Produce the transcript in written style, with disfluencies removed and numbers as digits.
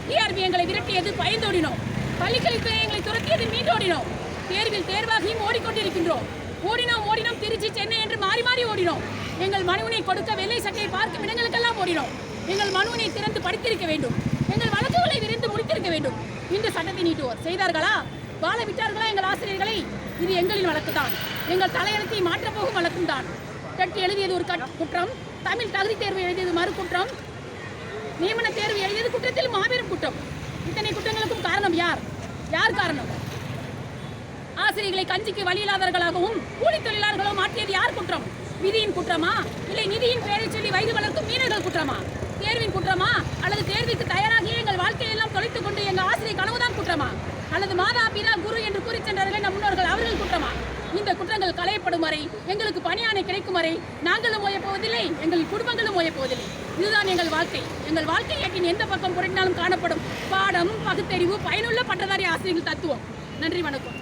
TRP எங்களை விரட்டியது பயந்தோடினோம். பள்ளிக்கல்வித்துறை எங்களை துரத்தியது மீண்டோடினோம். தேர்வில் தேர்வாகியும் ஓடிக்கொண்டிருக்கின்றோம். ஓடினோம் திருச்சி சென்னை என்று மாறி மாறி ஓடினோம். எங்கள் மனுவினை கொடுக்க வெள்ளை சட்டையை பார்க்கும் இடங்களுக்கெல்லாம் ஓடினோம். எங்கள் மனுவினை திறந்து படித்திருக்க வேண்டும். எங்கள் வழக்குகளை விரைந்து முடித்திருக்க வேண்டும். இந்த சட்டத்தை நீட்டுவோர் செய்தார்களா? வாழ விட்டார்களா எங்கள் ஆசிரியர்களை? இது எங்களின் வழக்கு தான். எங்கள் தலையெழுத்தை மாற்றப் போகும் வழக்கும் தான். கட்டி எழுதியது ஒரு குற்றம், தமிழ் தகுதி தேர்வு எழுதியது மறு குற்றம், நியமன தேர்வு எழுதியது குற்றத்தில் மாபெரும் குற்றம். இத்தனை குற்றங்களுக்கும் காரணம் யார்? காரணம்? ஆசிரியர்களை கஞ்சிக்கு வழியில்லாதவர்களாகவும் கூலி தொழிலாளர்களும் மாற்றியது யார் குற்றம்? விதியின் குற்றமா, இல்லை நிதியின் பெயரை சொல்லி வயது வளர்க்கும் மீனர்கள் குற்றமா? தேர்வின் குற்றமா, அல்லது தேர்வுக்கு தயாராகி எங்கள் வாழ்க்கையெல்லாம் தொலைத்துக் கொண்டு எங்கள் ஆசிரியர் கனவுதான் குற்றமா, அல்லது மாதா பிதா குரு என்று கூறி சென்றார்கள் நம் முன்னோர்கள், அவர்கள் குற்றமா? இந்த குற்றங்கள் களையப்படும் வரை, எங்களுக்கு பணியாணை கிடைக்கும் வரை நாங்களும் ஓயப்போவதில்லை, எங்கள் குடும்பங்களும் ஓயப்போவதில்லை. இதுதான் எங்கள் வாழ்க்கை. எங்கள் வாழ்க்கை ஏட்டின் எந்த பக்கம் புரட்டினாலும் காணப்படும் பாடம், பகுத்தறிவு, பயனுள்ள பட்டதாரி ஆசிரியர்கள் தத்துவம். நன்றி, வணக்கம்.